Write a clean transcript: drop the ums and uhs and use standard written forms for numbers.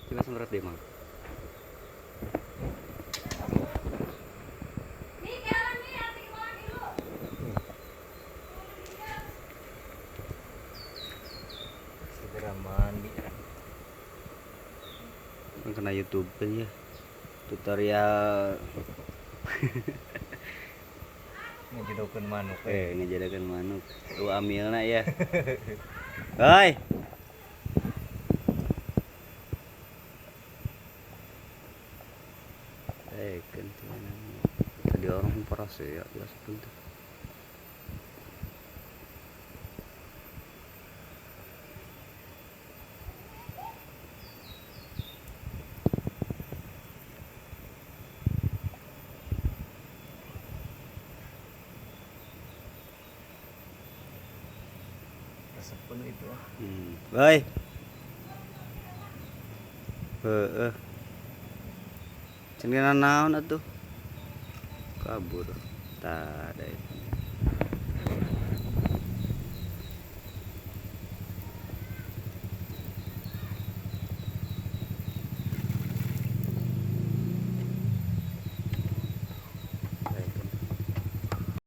Coba semprot deh, Mang. Segera mandi. Kena YouTube kan ya. Tutorial Ngejodohkeun manuk ngejadakan manuk. Lu amilna ya. Hoi. Kan tadi orang peras ya, jelas betul. resep penuh itu. Hoi. Heeh. Cenah naon atuh? Kabur. Tah,